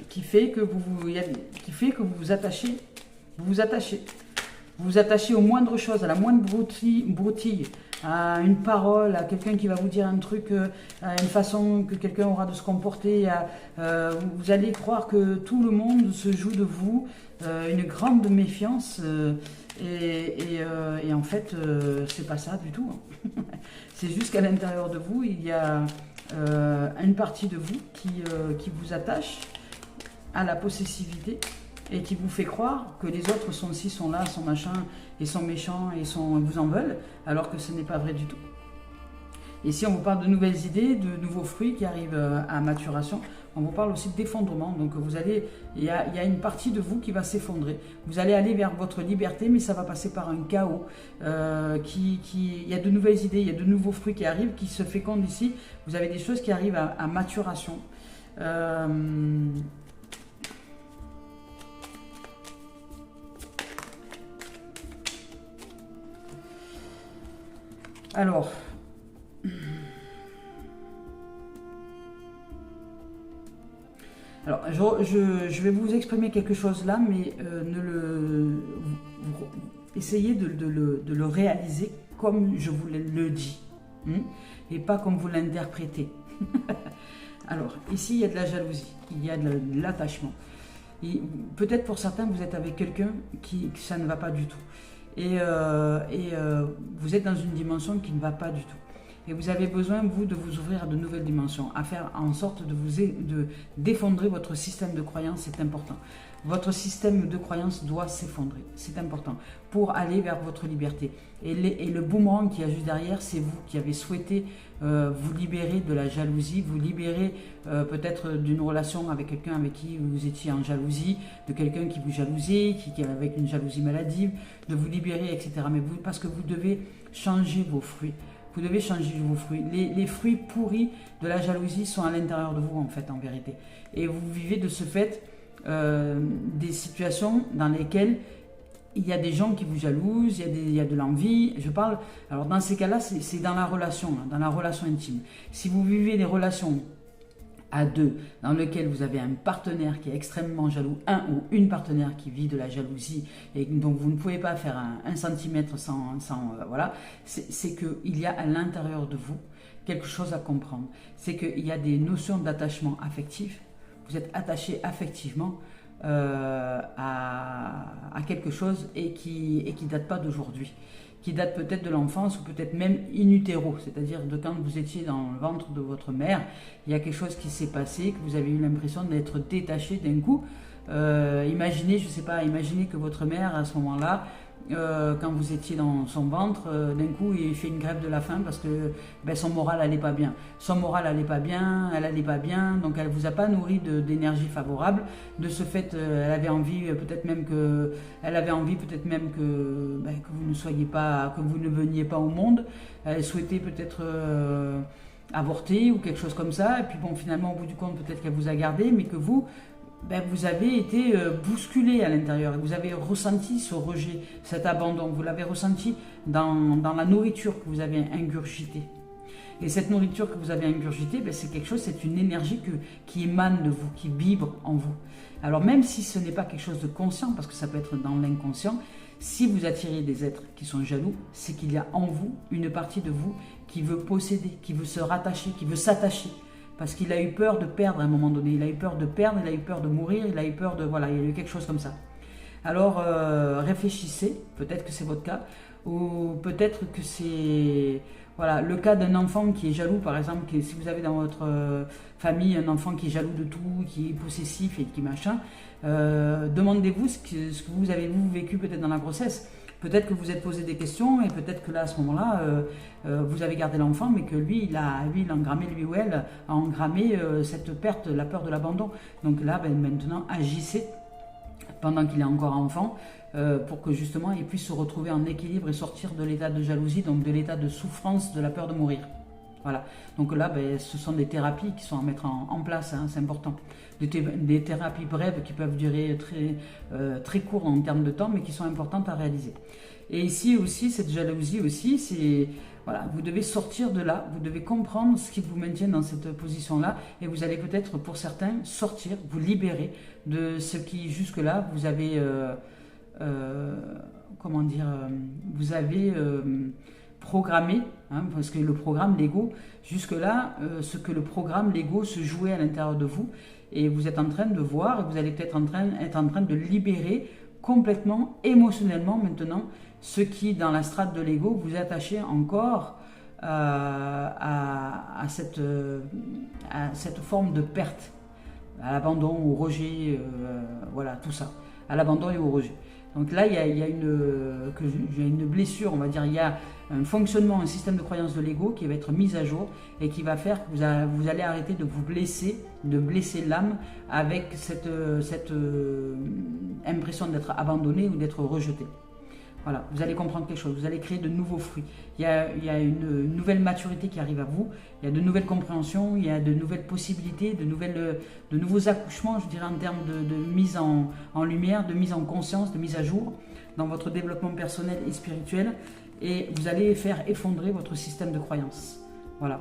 Qui fait que vous vous attachez. Vous vous attachez aux moindres choses, à la moindre broutille, à une parole, à quelqu'un qui va vous dire un truc, à une façon que quelqu'un aura de se comporter. Vous allez croire que tout le monde se joue de vous, une grande méfiance. Et en fait, c'est pas ça du tout. C'est juste qu'à l'intérieur de vous, il y a une partie de vous qui vous attache à la possessivité et qui vous fait croire que les autres sont ci, sont là, sont machin, et sont méchants, et vous en veulent, alors que ce n'est pas vrai du tout. Et si on vous parle de nouvelles idées, de nouveaux fruits qui arrivent à maturation, on vous parle aussi d'effondrement. Donc il y a une partie de vous qui va s'effondrer. Vous allez aller vers votre liberté, mais ça va passer par un chaos. Il y a de nouvelles idées, il y a de nouveaux fruits qui arrivent, qui se fécondent ici. Vous avez des choses qui arrivent à maturation. Alors, je vais vous exprimer quelque chose là, mais essayez de le réaliser comme je vous le dis, et pas comme vous l'interprétez. Alors, ici, il y a de la jalousie, il y a de l'attachement. Peut-être pour certains, vous êtes avec quelqu'un qui ça ne va pas du tout. Et vous êtes dans une dimension qui ne va pas du tout. Et vous avez besoin, vous, de vous ouvrir à de nouvelles dimensions, à faire en sorte d'effondrer votre système de croyance, c'est important. Votre système de croyance doit s'effondrer, c'est important, pour aller vers votre liberté. Et le boomerang qui est juste derrière, c'est vous qui avez souhaité vous libérer de la jalousie, vous libérer peut-être d'une relation avec quelqu'un avec qui vous étiez en jalousie, de quelqu'un qui vous jalousait, qui avec une jalousie maladive, de vous libérer, etc. Mais parce que vous devez changer vos fruits. Vous devez changer vos fruits. Les fruits pourris de la jalousie sont à l'intérieur de vous, en fait, en vérité. Et vous vivez de ce fait des situations dans lesquelles il y a des gens qui vous jalousent, il y a de l'envie. Je parle, alors dans ces cas-là, c'est dans la relation, hein, dans la relation intime. Si vous vivez des relations à deux, dans lesquelles vous avez un partenaire qui est extrêmement jaloux, un ou une partenaire qui vit de la jalousie, et donc vous ne pouvez pas faire un centimètre sans voilà, c'est qu'il y a à l'intérieur de vous quelque chose à comprendre. C'est qu'il y a des notions d'attachement affectif. Vous êtes attaché affectivement à quelque chose et qui date pas d'aujourd'hui, qui date peut-être de l'enfance ou peut-être même in utero, c'est-à-dire de quand vous étiez dans le ventre de votre mère, il y a quelque chose qui s'est passé, que vous avez eu l'impression d'être détaché d'un coup. Imaginez, je sais pas, imaginez que votre mère à ce moment-là, quand vous étiez dans son ventre, d'un coup il fait une grève de la faim parce que son moral allait pas bien. Son moral allait pas bien, elle allait pas bien, donc elle vous a pas nourri d'énergie favorable. De ce fait, elle avait envie peut-être même que vous ne soyez pas, que vous ne veniez pas au monde. Elle souhaitait peut-être avorter ou quelque chose comme ça. Et puis bon, finalement au bout du compte, peut-être qu'elle vous a gardé, mais que vous avez été bousculé à l'intérieur, vous avez ressenti ce rejet, cet abandon, vous l'avez ressenti dans la nourriture que vous avez ingurgitée. Et cette nourriture que vous avez ingurgitée, c'est quelque chose, c'est une énergie qui émane de vous, qui vibre en vous. Alors même si ce n'est pas quelque chose de conscient, parce que ça peut être dans l'inconscient, si vous attirez des êtres qui sont jaloux, c'est qu'il y a en vous une partie de vous qui veut posséder, qui veut se rattacher, qui veut s'attacher. Parce qu'il a eu peur de perdre à un moment donné, il a eu peur de perdre, il a eu peur de mourir, il a eu peur de... Voilà, il y a eu quelque chose comme ça. Alors réfléchissez, peut-être que c'est votre cas, ou peut-être que c'est voilà, le cas d'un enfant qui est jaloux, par exemple, si vous avez dans votre famille un enfant qui est jaloux de tout, qui est possessif et qui machin, demandez-vous ce que vous avez vécu peut-être dans la grossesse. Peut-être que vous êtes posé des questions et peut-être que là, à ce moment-là, vous avez gardé l'enfant, mais que lui, il a engrammé, lui ou elle, a engrammé cette perte, la peur de l'abandon. Donc là, maintenant, agissez pendant qu'il est encore enfant pour que justement, il puisse se retrouver en équilibre et sortir de l'état de jalousie, donc de l'état de souffrance, de la peur de mourir. Voilà. Donc là, ce sont des thérapies qui sont à mettre en place, hein, c'est important. Des thérapies brèves qui peuvent durer très court en termes de temps, mais qui sont importantes à réaliser. Et ici aussi, cette jalousie aussi, c'est... Voilà, vous devez sortir de là, vous devez comprendre ce qui vous maintient dans cette position-là, et vous allez peut-être, pour certains, sortir, vous libérer de ce qui, jusque-là, vous avez... vous avez... programmé, hein, parce que le programme, l'ego, jusque-là, ce que le programme, l'ego, se jouait à l'intérieur de vous, et vous êtes en train de voir, et vous allez peut-être être en train de libérer complètement, émotionnellement maintenant, ce qui, dans la strate de l'ego, vous attachait encore à cette forme de perte, à l'abandon, au rejet, voilà, tout ça, à l'abandon et au rejet. Donc là, il y a une blessure, on va dire, il y a un fonctionnement, un système de croyance de l'ego qui va être mis à jour et qui va faire que vous allez arrêter de vous blesser, de blesser l'âme avec cette impression d'être abandonné ou d'être rejeté. Voilà, vous allez comprendre quelque chose, vous allez créer de nouveaux fruits. Il y a une nouvelle maturité qui arrive à vous, il y a de nouvelles compréhensions, il y a de nouvelles possibilités, de nouveaux accouchements, je dirais, en termes de mise en lumière, de mise en conscience, de mise à jour dans votre développement personnel et spirituel. Et vous allez faire effondrer votre système de croyance. Voilà,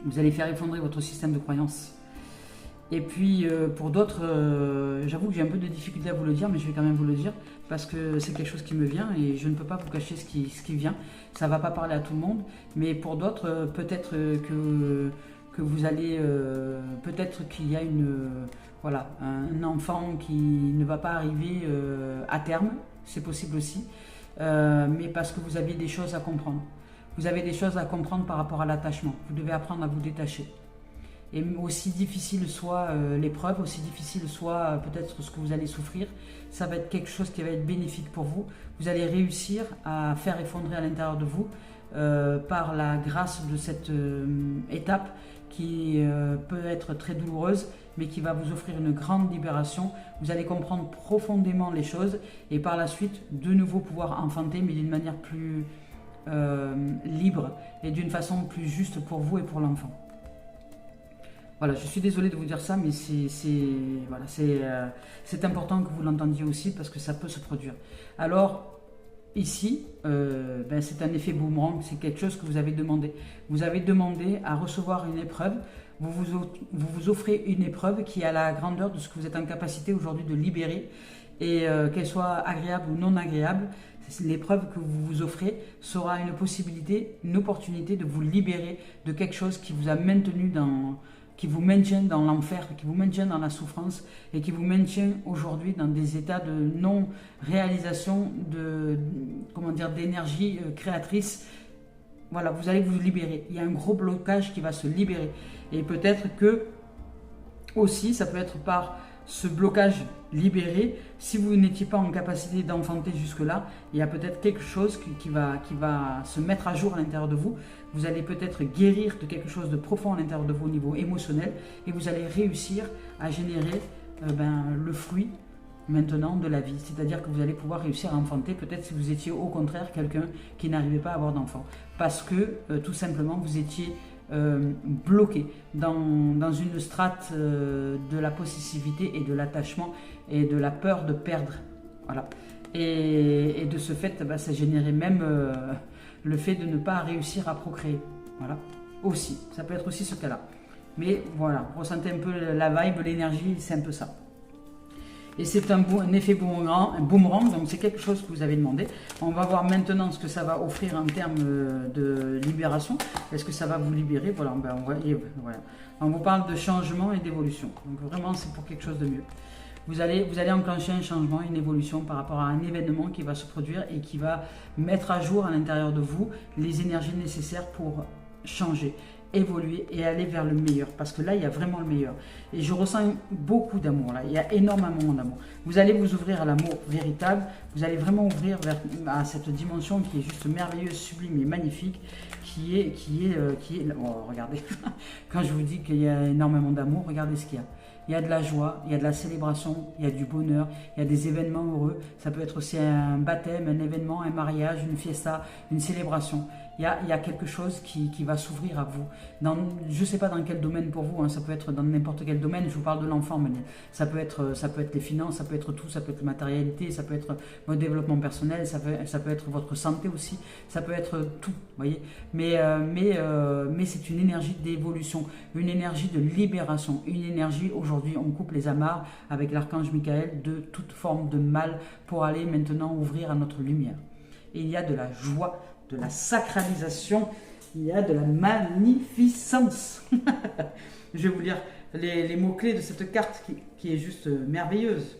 vous allez faire effondrer votre système de croyance. Et puis pour d'autres, j'avoue que j'ai un peu de difficulté à vous le dire, mais je vais quand même vous le dire, parce que c'est quelque chose qui me vient et je ne peux pas vous cacher ce qui vient. Ça ne va pas parler à tout le monde, mais pour d'autres, peut-être que vous allez, peut-être qu'il y a un enfant qui ne va pas arriver à terme, c'est possible aussi, mais parce que vous avez des choses à comprendre. Vous avez des choses à comprendre par rapport à l'attachement. Vous devez apprendre à vous détacher. Et aussi difficile soit l'épreuve, aussi difficile soit peut-être ce que vous allez souffrir, ça va être quelque chose qui va être bénéfique pour vous. Vous allez réussir à faire effondrer à l'intérieur de vous par la grâce de cette étape qui peut être très douloureuse, mais qui va vous offrir une grande libération. Vous allez comprendre profondément les choses et par la suite, de nouveau pouvoir enfanter, mais d'une manière plus libre et d'une façon plus juste pour vous et pour l'enfant. Voilà, je suis désolée de vous dire ça, mais voilà, c'est important que vous l'entendiez aussi parce que ça peut se produire. Alors, ici, ben, c'est un effet boomerang, c'est quelque chose que vous avez demandé. Vous avez demandé à recevoir une épreuve, vous vous offrez une épreuve qui a la grandeur de ce que vous êtes en capacité aujourd'hui de libérer, et qu'elle soit agréable ou non agréable, l'épreuve que vous vous offrez sera une possibilité, une opportunité de vous libérer de quelque chose qui vous a maintenu qui vous maintient dans l'enfer, qui vous maintient dans la souffrance et qui vous maintient aujourd'hui dans des états de non-réalisation d'énergie créatrice. Voilà, vous allez vous libérer. Il y a un gros blocage qui va se libérer. Et peut-être que aussi, ça peut être par ce blocage libéré, si vous n'étiez pas en capacité d'enfanter jusque-là, il y a peut-être quelque chose qui va se mettre à jour à l'intérieur de vous. Vous allez peut-être guérir de quelque chose de profond à l'intérieur de vous au niveau émotionnel et vous allez réussir à générer le fruit maintenant de la vie. C'est-à-dire que vous allez pouvoir réussir à enfanter, peut-être si vous étiez au contraire quelqu'un qui n'arrivait pas à avoir d'enfant. Parce que tout simplement vous étiez bloqué dans une strate de la possessivité et de l'attachement et de la peur de perdre. Voilà. Et de ce fait, ça générait même le fait de ne pas réussir à procréer. Voilà. Aussi, ça peut être aussi ce cas-là. Mais voilà, ressentez un peu la vibe, l'énergie, c'est un peu ça. Et c'est un effet boomerang, donc c'est quelque chose que vous avez demandé. On va voir maintenant ce que ça va offrir en termes de libération. Est-ce que ça va vous libérer? Voilà, voilà. On vous parle de changement et d'évolution. Donc vraiment, c'est pour quelque chose de mieux. Vous allez enclencher un changement, une évolution par rapport à un événement qui va se produire et qui va mettre à jour à l'intérieur de vous les énergies nécessaires pour changer, évoluer et aller vers le meilleur, parce que là il y a vraiment le meilleur et je ressens beaucoup d'amour là, il y a énormément d'amour. Vous allez vous ouvrir à l'amour véritable, vous allez vraiment ouvrir à cette dimension qui est juste merveilleuse, sublime et magnifique, qui est oh, regardez, quand je vous dis qu'il y a énormément d'amour, regardez ce qu'il y a. Il y a de la joie, il y a de la célébration, il y a du bonheur, il y a des événements heureux. Ça peut être aussi un baptême, un événement, un mariage, une fiesta, une célébration. Il y a quelque chose qui va s'ouvrir à vous. Je ne sais pas dans quel domaine pour vous, hein, ça peut être dans n'importe quel domaine. Je vous parle de l'enfant, mais ça peut être les finances, ça peut être tout, ça peut être la matérialité, ça peut être votre développement personnel, ça peut être votre santé aussi, ça peut être tout, voyez. Mais c'est une énergie d'évolution, une énergie de libération, une énergie, aujourd'hui on coupe les amarres avec l'archange Michael de toute forme de mal pour aller maintenant ouvrir à notre lumière. Et il y a de la joie, de la sacralisation, il y a de la magnificence. Je vais vous lire les mots-clés de cette carte qui est juste merveilleuse.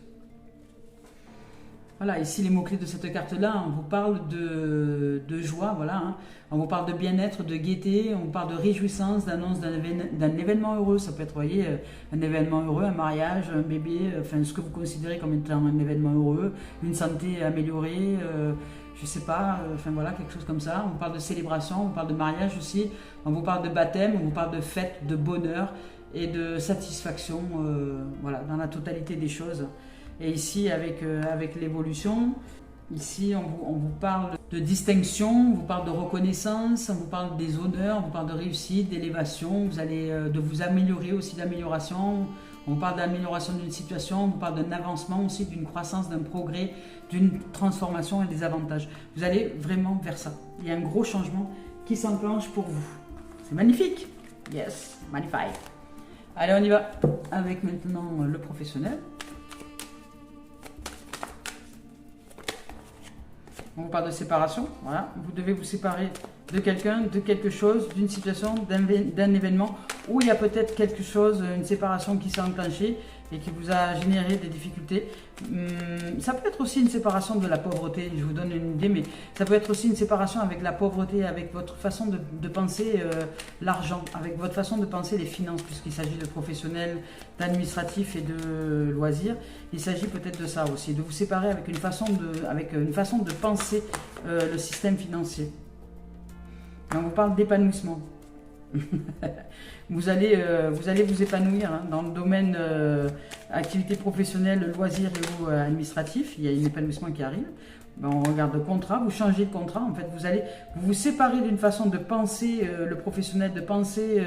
Voilà, ici les mots-clés de cette carte-là, on vous parle de joie, voilà, hein. On vous parle de bien-être, de gaieté, on vous parle de réjouissance, d'annonce d'un événement heureux. Ça peut être, voyez, un événement heureux, un mariage, un bébé, enfin ce que vous considérez comme étant un événement heureux, une santé améliorée, je sais pas, enfin voilà, quelque chose comme ça. On vous parle de célébration, on vous parle de mariage aussi, on vous parle de baptême, on vous parle de fête, de bonheur et de satisfaction, voilà, dans la totalité des choses. Et ici, avec l'évolution, ici on vous parle de distinction, on vous parle de reconnaissance, on vous parle des honneurs, on vous parle de réussite, d'élévation, vous allez de vous améliorer aussi, d'amélioration. On vous parle d'amélioration d'une situation, on vous parle d'un avancement aussi, d'une croissance, d'un progrès, d'une transformation et des avantages. Vous allez vraiment vers ça. Il y a un gros changement qui s'enclenche pour vous. C'est magnifique. Yes, magnifique. Allez, on y va avec maintenant le professionnel. On vous parle de séparation, voilà. Vous devez vous séparer de quelqu'un, de quelque chose, d'une situation, d'un événement où il y a peut-être quelque chose, une séparation qui s'est enclenchée et qui vous a généré des difficultés. Ça peut être aussi une séparation de la pauvreté, je vous donne une idée, mais ça peut être aussi une séparation avec la pauvreté, avec votre façon de penser l'argent, avec votre façon de penser les finances, puisqu'il s'agit de professionnels, d'administratifs et de loisirs. Il s'agit peut-être de ça aussi, de vous séparer avec une façon de penser le système financier. Et on vous parle d'épanouissement. Vous allez vous épanouir hein, dans le domaine activité professionnelle, loisirs ou administratif. Il y a un épanouissement qui arrive. Ben, on regarde le contrat, vous changez de contrat, en fait, vous séparer d'une façon de penser le professionnel, de penser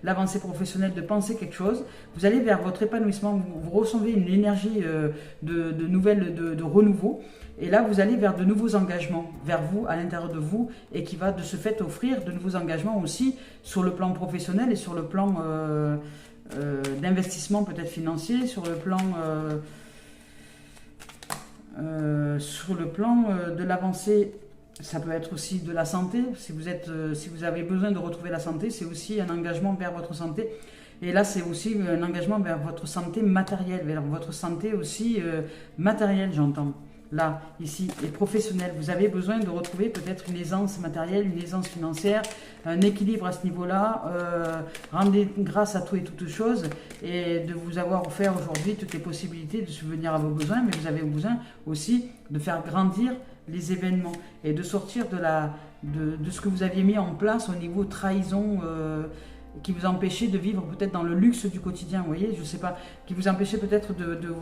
l'avancée professionnelle, de penser quelque chose. Vous allez vers votre épanouissement, vous recevez une énergie de nouvelles, de renouveau. Et là, vous allez vers de nouveaux engagements, vers vous, à l'intérieur de vous, et qui va de ce fait offrir de nouveaux engagements aussi sur le plan professionnel et sur le plan d'investissement peut-être financier, sur le plan de l'avancée. Ça peut être aussi de la santé. Si vous avez besoin de retrouver la santé, c'est aussi un engagement vers votre santé. Et là, c'est aussi un engagement vers votre santé matérielle, vers votre santé aussi matérielle, j'entends. Là, ici, et professionnel, vous avez besoin de retrouver peut-être une aisance matérielle, une aisance financière, un équilibre à ce niveau-là. Rendez grâce à tout et toutes choses et de vous avoir offert aujourd'hui toutes les possibilités de subvenir à vos besoins, mais vous avez besoin aussi de faire grandir les événements et de sortir de ce que vous aviez mis en place au niveau trahison qui vous empêchait de vivre peut-être dans le luxe du quotidien, vous voyez, je ne sais pas, qui vous empêchait peut-être de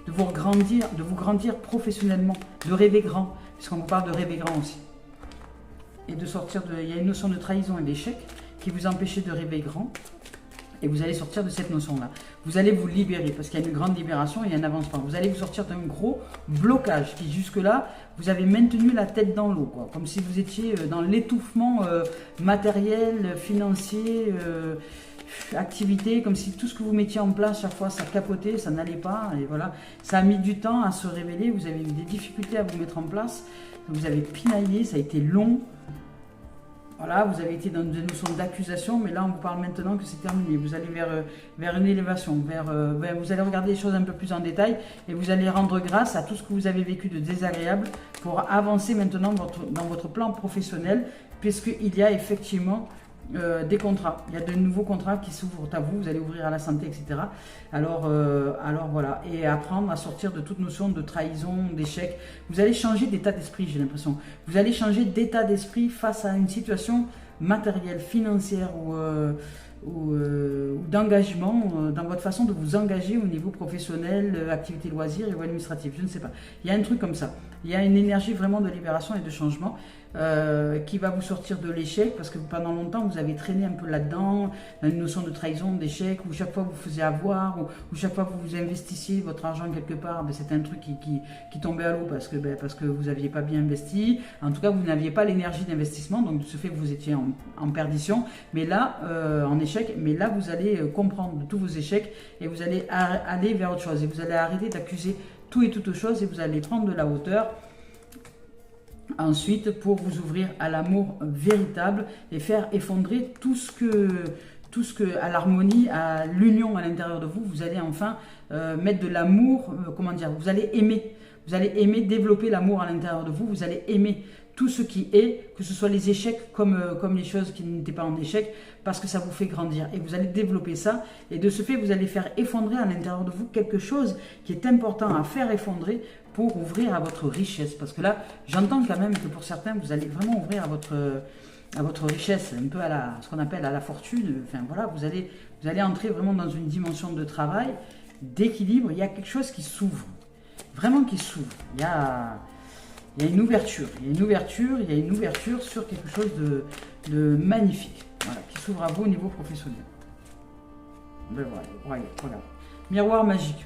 vous grandir professionnellement, de rêver grand, puisqu'on vous parle de rêver grand aussi. Et de sortir il y a une notion de trahison et d'échec qui vous empêchait de rêver grand. Et vous allez sortir de cette notion-là. Vous allez vous libérer, parce qu'il y a une grande libération et un avancement. Vous allez vous sortir d'un gros blocage qui jusque-là, vous avez maintenu la tête dans l'eau, quoi. Comme si vous étiez dans l'étouffement matériel, financier, activité, comme si tout ce que vous mettiez en place, chaque fois, ça capotait, ça n'allait pas. Et voilà, ça a mis du temps à se révéler. Vous avez eu des difficultés à vous mettre en place. Vous avez pinaillé, ça a été long. Voilà, vous avez été dans des notions d'accusation, mais là on vous parle maintenant que c'est terminé. Vous allez vers une élévation, vous allez regarder les choses un peu plus en détail et vous allez rendre grâce à tout ce que vous avez vécu de désagréable pour avancer maintenant dans votre plan professionnel, puisqu'il y a effectivement des contrats. Il y a de nouveaux contrats qui s'ouvrent à vous, vous allez ouvrir à la santé, etc. Alors voilà, et apprendre à sortir de toute notion de trahison, d'échec. Vous allez changer d'état d'esprit, j'ai l'impression. Vous allez changer d'état d'esprit face à une situation matérielle, financière ou d'engagement dans votre façon de vous engager au niveau professionnel, activité loisirs et ou administrative, je ne sais pas. Il y a un truc comme ça. Il y a une énergie vraiment de libération et de changement qui va vous sortir de l'échec, parce que pendant longtemps vous avez traîné un peu là-dedans, dans une notion de trahison, d'échec, où chaque fois vous faisiez avoir, ou chaque fois vous investissiez votre argent quelque part, ben, c'était un truc qui tombait à l'eau parce que vous n'aviez pas bien investi. En tout cas, vous n'aviez pas l'énergie d'investissement, donc de ce fait vous étiez en perdition, mais là, en échec, mais là vous allez comprendre de tous vos échecs et vous allez aller vers autre chose, et vous allez arrêter d'accuser tout et toutes choses, et vous allez prendre de la hauteur ensuite pour vous ouvrir à l'amour véritable et faire effondrer tout ce que à l'harmonie, à l'union à l'intérieur de vous. Vous allez enfin mettre de l'amour, vous allez aimer développer l'amour à l'intérieur de vous, vous allez aimer tout ce qui est, que ce soit les échecs comme les choses qui n'étaient pas en échec, parce que ça vous fait grandir. Et vous allez développer ça, et de ce fait, vous allez faire effondrer à l'intérieur de vous quelque chose qui est important à faire effondrer pour ouvrir à votre richesse. Parce que là, j'entends quand même que pour certains, vous allez vraiment ouvrir à votre richesse, un peu à ce qu'on appelle à la fortune. Enfin voilà, vous allez entrer vraiment dans une dimension de travail, d'équilibre. Il y a quelque chose qui s'ouvre, vraiment qui s'ouvre. Il y a une ouverture, sur quelque chose de magnifique, voilà, qui s'ouvre à vous au niveau professionnel. Ben voilà. Miroir magique,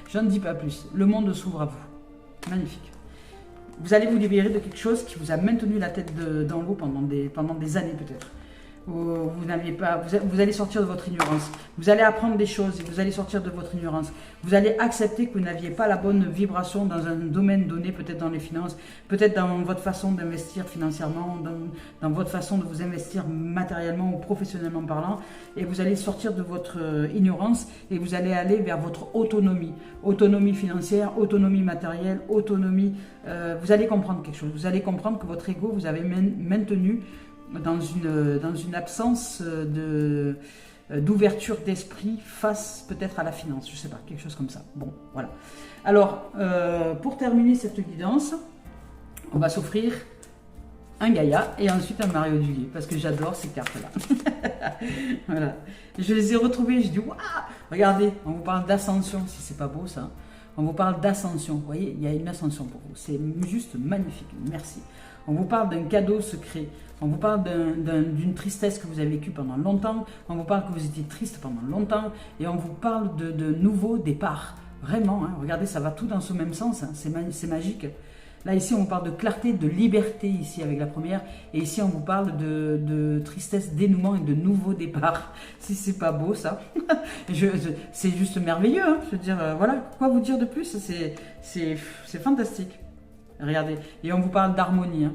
je ne dis pas plus, le monde s'ouvre à vous, magnifique. Vous allez vous libérer de quelque chose qui vous a maintenu la tête dans l'eau pendant des années peut-être. Vous allez sortir de votre ignorance. Vous allez apprendre des choses et vous allez sortir de votre ignorance. Vous allez accepter que vous n'aviez pas la bonne vibration dans un domaine donné, peut-être dans les finances, peut-être dans votre façon d'investir financièrement, dans votre façon de vous investir matériellement ou professionnellement parlant. Et vous allez sortir de votre ignorance et vous allez aller vers votre autonomie. Autonomie financière, autonomie matérielle, autonomie... vous allez comprendre quelque chose. Vous allez comprendre que votre ego, vous avez maintenu dans une absence d'ouverture d'esprit face peut-être à la finance, je sais pas, quelque chose comme ça. Bon, voilà. Alors, pour terminer cette guidance, on va s'offrir un Gaïa et ensuite un Mario Duguay, parce que j'adore ces cartes-là. Voilà. Je les ai retrouvées, je dis, waouh, regardez, on vous parle d'ascension, si c'est pas beau ça. On vous parle d'ascension. Vous voyez, il y a une ascension pour vous. C'est juste magnifique. Merci. On vous parle d'un cadeau secret. On vous parle d'une tristesse que vous avez vécue pendant longtemps. On vous parle que vous étiez triste pendant longtemps. Et on vous parle de nouveaux départs. Vraiment, hein, regardez, ça va tout dans ce même sens. Hein, c'est magique. Là, ici, on vous parle de clarté, de liberté, ici, avec la première. Et ici, on vous parle de tristesse, dénouement et de nouveau départ. Si c'est pas beau, ça. C'est juste merveilleux. Hein, je veux dire, voilà, quoi vous dire de plus? C'est fantastique. Regardez. Et on vous parle d'harmonie. Hein.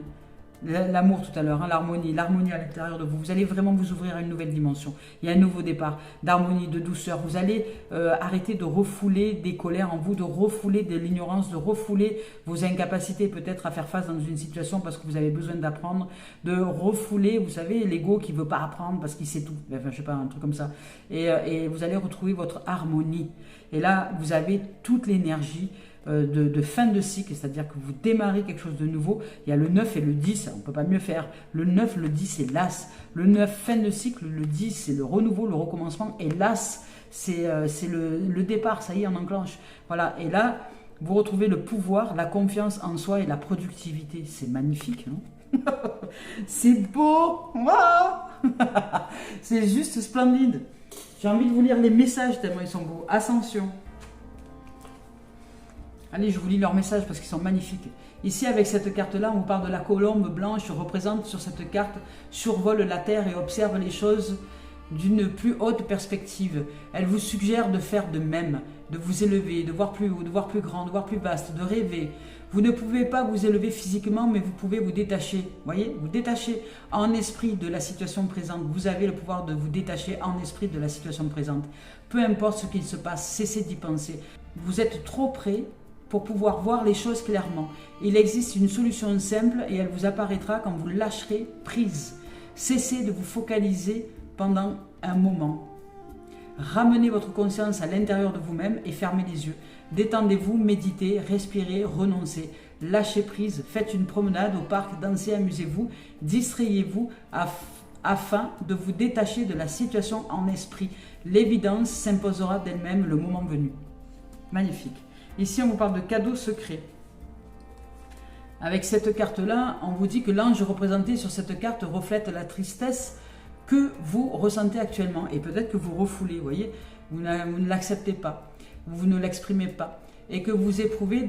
L'amour tout à l'heure, hein, l'harmonie à l'intérieur de vous. Vous allez vraiment vous ouvrir à une nouvelle dimension. Il y a un nouveau départ d'harmonie, de douceur. Vous allez arrêter de refouler des colères en vous, de refouler de l'ignorance, de refouler vos incapacités peut-être à faire face dans une situation parce que vous avez besoin d'apprendre, de refouler, vous savez, l'ego qui ne veut pas apprendre parce qu'il sait tout. Enfin, je sais pas, un truc comme ça. Et vous allez retrouver votre harmonie. Et là, vous avez toute l'énergie de fin de cycle, c'est-à-dire que vous démarrez quelque chose de nouveau. Il y a le 9 et le 10, on ne peut pas mieux faire. Le 9, le 10, c'est l'as. Le 9, fin de cycle, le 10, c'est le renouveau, le recommencement. Et l'as, c'est le départ, ça y est, on enclenche. Voilà, et là, vous retrouvez le pouvoir, la confiance en soi et la productivité. C'est magnifique, non? C'est beau. C'est juste splendide. J'ai envie de vous lire les messages tellement ils sont beaux. Ascension. Allez, je vous lis leurs messages parce qu'ils sont magnifiques. Ici, avec cette carte-là, on vous parle de la colombe blanche, représente sur cette carte, survole la Terre et observe les choses d'une plus haute perspective. Elle vous suggère de faire de même, de vous élever, de voir plus haut, de voir plus grand, de voir plus vaste, de rêver. Vous ne pouvez pas vous élever physiquement, mais vous pouvez vous détacher. Voyez, vous détacher en esprit de la situation présente. Vous avez le pouvoir de vous détacher en esprit de la situation présente. Peu importe ce qu'il se passe, cessez d'y penser. Vous êtes trop près pour pouvoir voir les choses clairement. Il existe une solution simple et elle vous apparaîtra quand vous lâcherez prise. Cessez de vous focaliser pendant un moment. Ramenez votre conscience à l'intérieur de vous-même et fermez les yeux. Détendez-vous, méditez, respirez, renoncez. Lâchez prise, faites une promenade au parc, dansez, amusez-vous, distrayez-vous afin de vous détacher de la situation en esprit. L'évidence s'imposera d'elle-même le moment venu. Magnifique. Ici, on vous parle de cadeaux secrets. Avec cette carte-là, on vous dit que l'ange représenté sur cette carte reflète la tristesse que vous ressentez actuellement. Et peut-être que vous refoulez, vous voyez, vous ne l'acceptez pas, vous ne l'exprimez pas. Et que vous éprouvez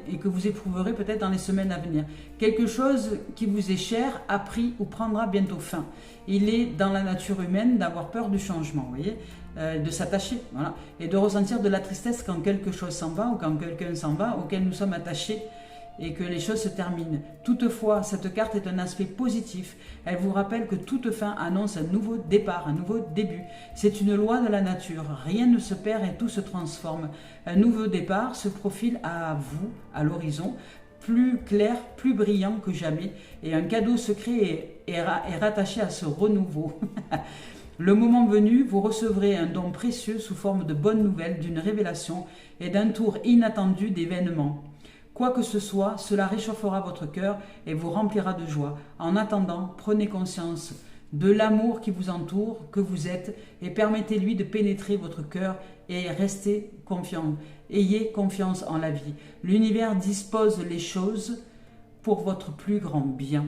et que vous éprouverez peut-être dans les semaines à venir. Quelque chose qui vous est cher, a pris ou prendra bientôt fin. Il est dans la nature humaine d'avoir peur du changement, vous voyez, de s'attacher, voilà, et de ressentir de la tristesse quand quelque chose s'en va ou quand quelqu'un s'en va, auquel nous sommes attachés et que les choses se terminent. Toutefois, cette carte est un aspect positif. Elle vous rappelle que toute fin annonce un nouveau départ, un nouveau début. C'est une loi de la nature. Rien ne se perd et tout se transforme. Un nouveau départ se profile à vous, à l'horizon, plus clair, plus brillant que jamais. Et un cadeau secret est rattaché à ce renouveau. Le moment venu, vous recevrez un don précieux sous forme de bonnes nouvelles, d'une révélation et d'un tour inattendu d'événements. Quoi que ce soit, cela réchauffera votre cœur et vous remplira de joie. En attendant, prenez conscience de l'amour qui vous entoure, que vous êtes, et permettez-lui de pénétrer votre cœur et restez confiant. Ayez confiance en la vie. L'univers dispose les choses pour votre plus grand bien.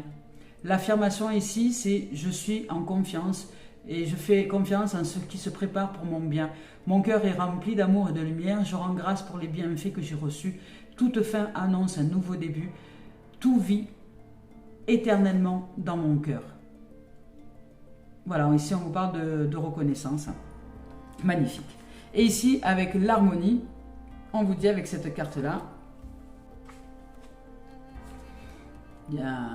L'affirmation ici, c'est « je suis en confiance ». Et je fais confiance en ce qui se prépare pour mon bien. Mon cœur est rempli d'amour et de lumière. Je rends grâce pour les bienfaits que j'ai reçus. Toute fin annonce un nouveau début. Tout vit éternellement dans mon cœur. Voilà, ici on vous parle de reconnaissance. Magnifique. Et ici, avec l'harmonie, on vous dit avec cette carte-là,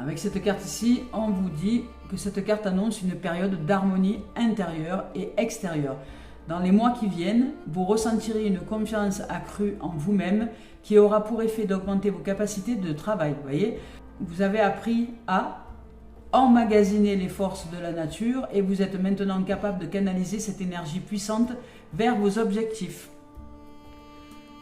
avec cette carte ici, on vous dit que cette carte annonce une période d'harmonie intérieure et extérieure. Dans les mois qui viennent, vous ressentirez une confiance accrue en vous-même qui aura pour effet d'augmenter vos capacités de travail. Vous voyez, vous avez appris à emmagasiner les forces de la nature et vous êtes maintenant capable de canaliser cette énergie puissante vers vos objectifs.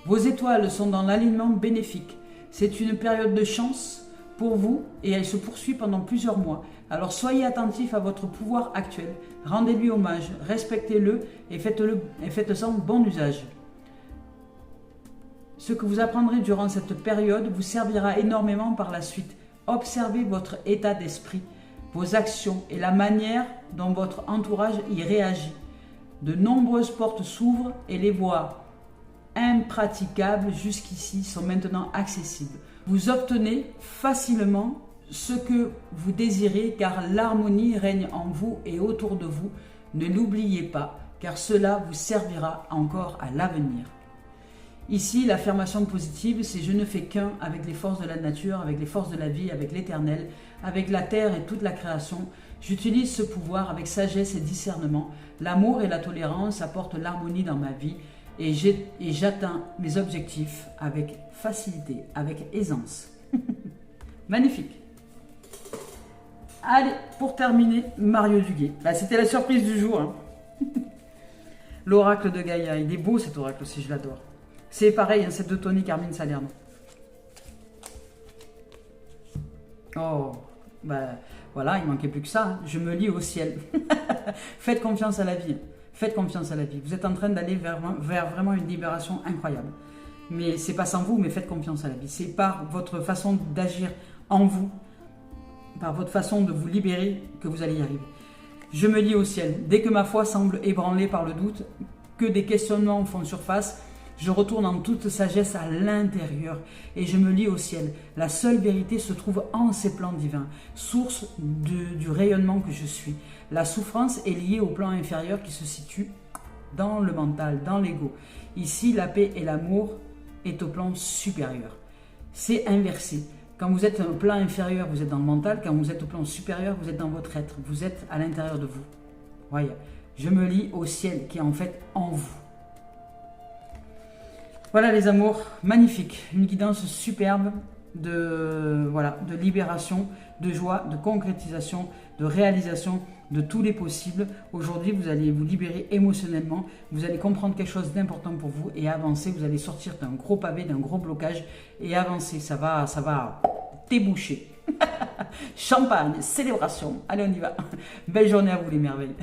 Vos étoiles sont dans l'alignement bénéfique. C'est une période de chance pour vous et elle se poursuit pendant plusieurs mois. Alors soyez attentifs à votre pouvoir actuel, rendez-lui hommage, respectez-le et faites-en bon usage. Ce que vous apprendrez durant cette période vous servira énormément par la suite. Observez votre état d'esprit, vos actions et la manière dont votre entourage y réagit. De nombreuses portes s'ouvrent et les voies impraticables jusqu'ici sont maintenant accessibles. Vous obtenez facilement ce que vous désirez car l'harmonie règne en vous et autour de vous. Ne l'oubliez pas car cela vous servira encore à l'avenir. Ici, l'affirmation positive, c'est « je ne fais qu'un avec les forces de la nature, avec les forces de la vie, avec l'éternel, avec la terre et toute la création. J'utilise ce pouvoir avec sagesse et discernement. L'amour et la tolérance apportent l'harmonie dans ma vie et j'atteins mes objectifs avec facilité, avec aisance. » Magnifique. Allez, pour terminer, Mario Duguay. C'était la surprise du jour. Hein. L'oracle de Gaïa. Il est beau cet oracle aussi, je l'adore. C'est pareil, hein, c'est de Tony Carmine Salerno. Oh, voilà, il manquait plus que ça. Hein. Je me lie au ciel. Faites confiance à la vie. Faites confiance à la vie. Vous êtes en train d'aller vers vraiment une libération incroyable. Mais c'est pas sans vous, mais faites confiance à la vie. C'est par votre façon d'agir en vous, par votre façon de vous libérer que vous allez y arriver. Je me lie au ciel. Dès que ma foi semble ébranlée par le doute, que des questionnements font surface, je retourne en toute sagesse à l'intérieur et je me lie au ciel. La seule vérité se trouve en ces plans divins, source du rayonnement que je suis. La souffrance est liée au plan inférieur qui se situe dans le mental, dans l'ego. Ici, la paix et l'amour est au plan supérieur. C'est inversé. Quand vous êtes au plan inférieur, vous êtes dans le mental. Quand vous êtes au plan supérieur, vous êtes dans votre être. Vous êtes à l'intérieur de vous. Voyez, je me lie au ciel qui est en fait en vous. Voilà les amours, magnifique, une guidance superbe de libération, de joie, de concrétisation, de réalisation de tous les possibles. Aujourd'hui, vous allez vous libérer émotionnellement, vous allez comprendre quelque chose d'important pour vous et avancer. Vous allez sortir d'un gros pavé, d'un gros blocage et avancer. Ça va déboucher. Champagne, célébration. Allez, on y va. Belle journée à vous les merveilles.